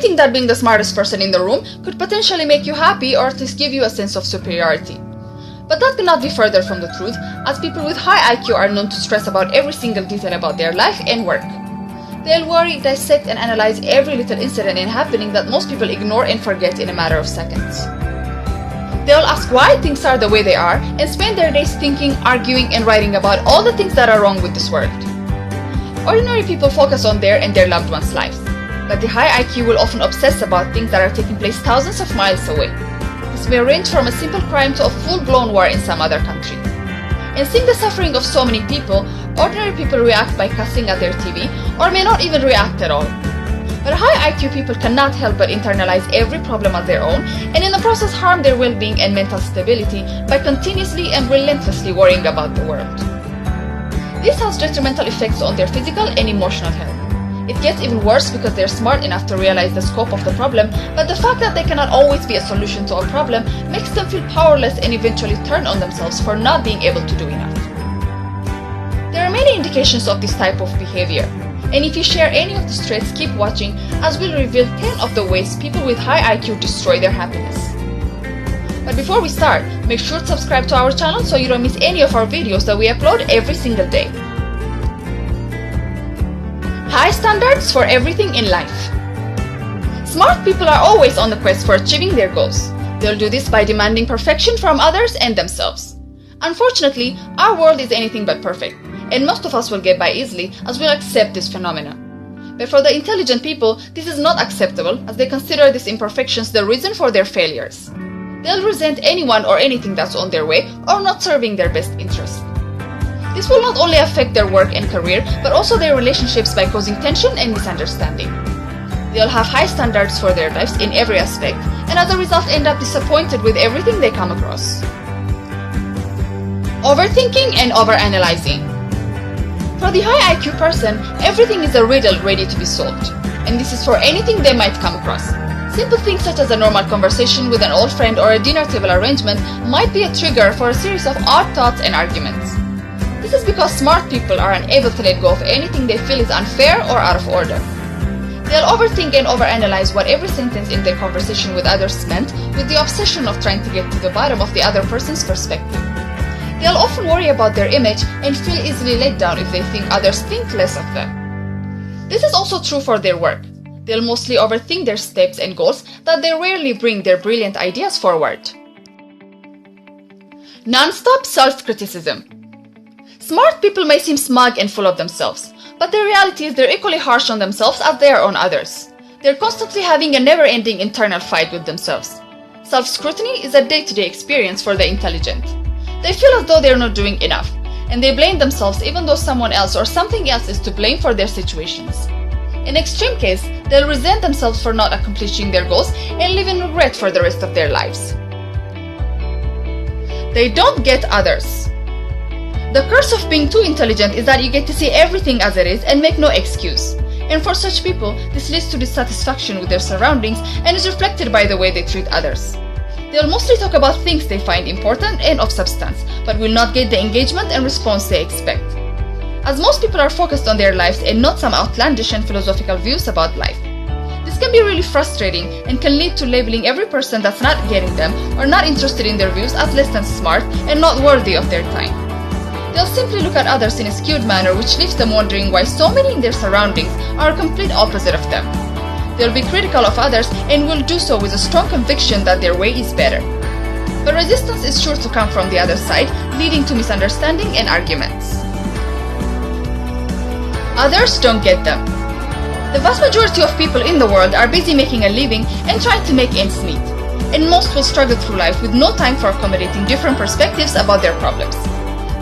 think that being the smartest person in the room could potentially make you happy or at least give you a sense of superiority. But that cannot be further from the truth, as people with high IQ are known to stress about every single detail about their life and work. They'll worry, dissect, and analyze every little incident and happening that most people ignore and forget in a matter of seconds. They'll ask why things are the way they are and spend their days thinking, arguing, and writing about all the things that are wrong with this world. Ordinary people focus on their and their loved ones' lives, but the high IQ will often obsess about things that are taking place thousands of miles away. This may range from a simple crime to a full-blown war in some other country. And seeing the suffering of so many people, ordinary people react by cussing at their TV or may not even react at all. But high IQ people cannot help but internalize every problem as their own and in the process harm their well-being and mental stability by continuously and relentlessly worrying about the world. This has detrimental effects on their physical and emotional health. It gets even worse because they're smart enough to realize the scope of the problem, but the fact that they cannot always be a solution to a problem makes them feel powerless and eventually turn on themselves for not being able to do enough. There are many indications of this type of behavior, and if you share any of these traits, keep watching as we'll reveal 10 of the ways people with high IQ destroy their happiness. But before we start, make sure to subscribe to our channel so you don't miss any of our videos that we upload every single day. High standards for everything in life. Smart people are always on the quest for achieving their goals. They'll do this by demanding perfection from others and themselves. Unfortunately, our world is anything but perfect, and most of us will get by easily as we'll accept this phenomenon. But for the intelligent people, this is not acceptable as they consider these imperfections the reason for their failures. They'll resent anyone or anything that's on their way or not serving their best interest. This will not only affect their work and career, but also their relationships by causing tension and misunderstanding. They'll have high standards for their lives in every aspect, and as a result end up disappointed with everything they come across. Overthinking and OverAnalyzing. For the high IQ person, everything is a riddle ready to be solved, and this is for anything they might come across. Simple things such as a normal conversation with an old friend or a dinner table arrangement might be a trigger for a series of odd thoughts and arguments. This is because smart people are unable to let go of anything they feel is unfair or out of order. They'll overthink and overanalyze what every sentence in their conversation with others meant, with the obsession of trying to get to the bottom of the other person's perspective. They'll often worry about their image and feel easily let down if they think others think less of them. This is also true for their work. They'll mostly overthink their steps and goals that they rarely bring their brilliant ideas forward. Non-stop self-criticism. Smart people may seem smug and full of themselves, but the reality is they're equally harsh on themselves as they are on others. They're constantly having a never-ending internal fight with themselves. Self-scrutiny is a day-to-day experience for the intelligent. They feel as though they're not doing enough, and they blame themselves even though someone else or something else is to blame for their situations. In extreme case, they'll resent themselves for not accomplishing their goals and live in regret for the rest of their lives. They don't get others. The curse of being too intelligent is that you get to see everything as it is and make no excuse. And for such people, this leads to dissatisfaction with their surroundings and is reflected by the way they treat others. They'll mostly talk about things they find important and of substance, but will not get the engagement and response they expect. As most people are focused on their lives and not some outlandish and philosophical views about life. This can be really frustrating and can lead to labeling every person that's not getting them or not interested in their views as less than smart and not worthy of their time. They'll simply look at others in a skewed manner, which leaves them wondering why so many in their surroundings are a complete opposite of them. They'll be critical of others and will do so with a strong conviction that their way is better. But resistance is sure to come from the other side, leading to misunderstanding and arguments. Others don't get them. The vast majority of people in the world are busy making a living and trying to make ends meet, and most will struggle through life with no time for accommodating different perspectives about their problems.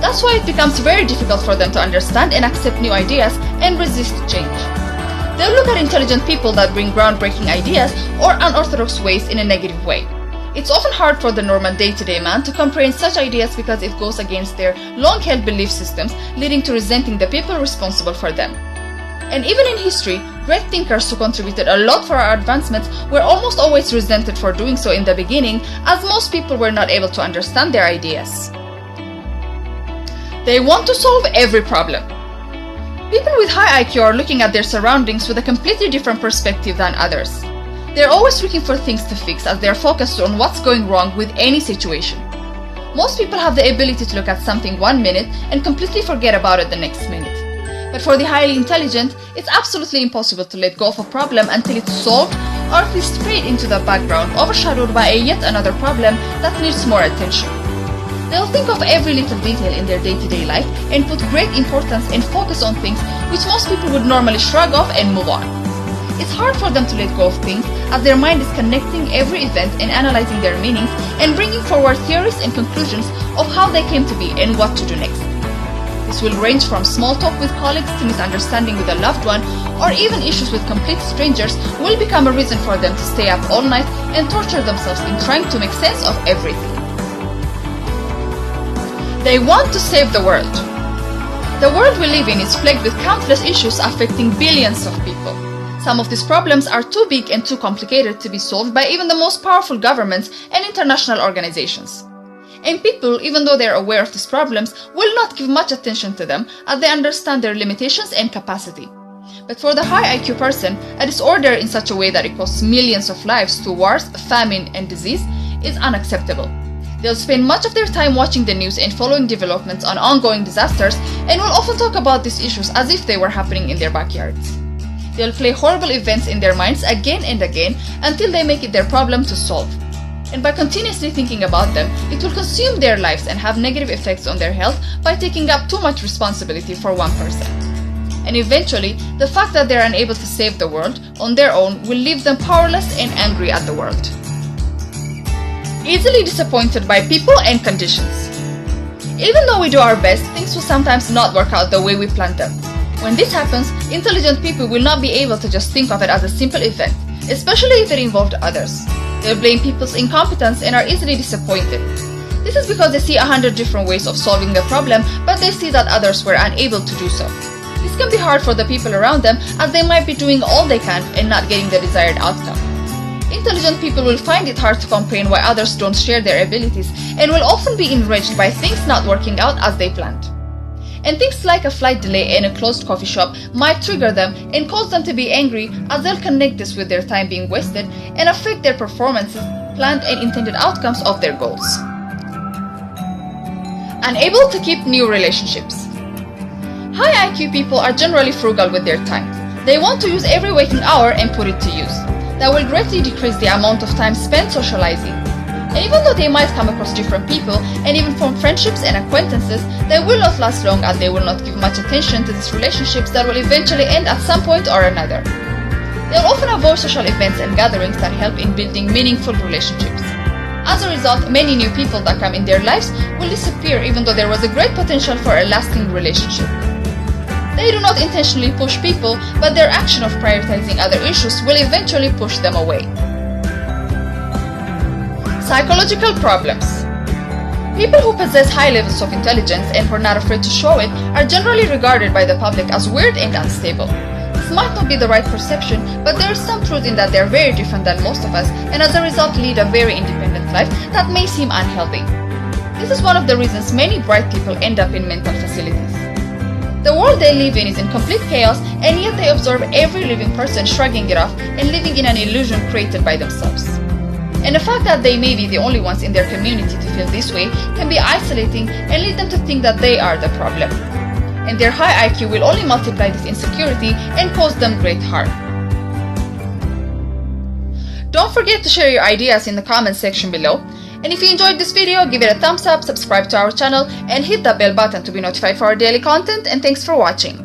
That's why it becomes very difficult for them to understand and accept new ideas and resist change. They'll look at intelligent people that bring groundbreaking ideas or unorthodox ways in a negative way. It's often hard for the normal day-to-day man to comprehend such ideas because it goes against their long-held belief systems, leading to resenting the people responsible for them. And even in history, great thinkers who contributed a lot for our advancements were almost always resented for doing so in the beginning, as most people were not able to understand their ideas. They want to solve every problem. People with high IQ are looking at their surroundings with a completely different perspective than others. They're always looking for things to fix as they're focused on what's going wrong with any situation. Most people have the ability to look at something 1 minute and completely forget about it the next minute. But for the highly intelligent, it's absolutely impossible to let go of a problem until it's solved, or at least fade into the background, overshadowed by yet another problem that needs more attention. They'll think of every little detail in their day-to-day life and put great importance and focus on things which most people would normally shrug off and move on. It's hard for them to let go of things as their mind is connecting every event and analyzing their meanings and bringing forward theories and conclusions of how they came to be and what to do next. This will range from small talk with colleagues to misunderstanding with a loved one, or even issues with complete strangers will become a reason for them to stay up all night and torture themselves in trying to make sense of everything. They want to save the world. The world we live in is plagued with countless issues affecting billions of people. Some of these problems are too big and too complicated to be solved by even the most powerful governments and international organizations. And people, even though they're aware of these problems, will not give much attention to them as they understand their limitations and capacity. But for the high IQ person, a disorder in such a way that it costs millions of lives to wars, famine, and disease is unacceptable. They'll spend much of their time watching the news and following developments on ongoing disasters, and will often talk about these issues as if they were happening in their backyards. They'll play horrible events in their minds again and again until they make it their problem to solve. And by continuously thinking about them, it will consume their lives and have negative effects on their health by taking up too much responsibility for one person. And eventually, the fact that they're unable to save the world on their own will leave them powerless and angry at the world. Easily disappointed by people and conditions. Even though we do our best, things will sometimes not work out the way we planned them. When this happens, intelligent people will not be able to just think of it as a simple event, especially if it involved others. They'll blame people's incompetence and are easily disappointed. This is because they see 100 different ways of solving the problem, but they see that others were unable to do so. This can be hard for the people around them as they might be doing all they can and not getting the desired outcome. Intelligent people will find it hard to comprehend why others don't share their abilities and will often be enraged by things not working out as they planned. And things like a flight delay in a closed coffee shop might trigger them and cause them to be angry as they'll connect this with their time being wasted and affect their performances, planned and intended outcomes of their goals. Unable to keep new relationships. High IQ people are generally frugal with their time. They want to use every waking hour and put it to use. That will greatly decrease the amount of time spent socializing. And even though they might come across different people and even form friendships and acquaintances, they will not last long as they will not give much attention to these relationships that will eventually end at some point or another. They'll often avoid social events and gatherings that help in building meaningful relationships. As a result, many new people that come in their lives will disappear even though there was a great potential for a lasting relationship. They do not intentionally push people, but their action of prioritizing other issues will eventually push them away. Psychological problems. People who possess high levels of intelligence and who are not afraid to show it are generally regarded by the public as weird and unstable. This might not be the right perception, but there is some truth in that they are very different than most of us and as a result lead a very independent life that may seem unhealthy. This is one of the reasons many bright people end up in mental facilities. The world they live in is in complete chaos, and yet they observe every living person shrugging it off and living in an illusion created by themselves. And the fact that they may be the only ones in their community to feel this way can be isolating and lead them to think that they are the problem. And their high IQ will only multiply this insecurity and cause them great harm. Don't forget to share your ideas in the comment section below. And if you enjoyed this video, give it a thumbs up, subscribe to our channel, and hit the bell button to be notified for our daily content. And thanks for watching.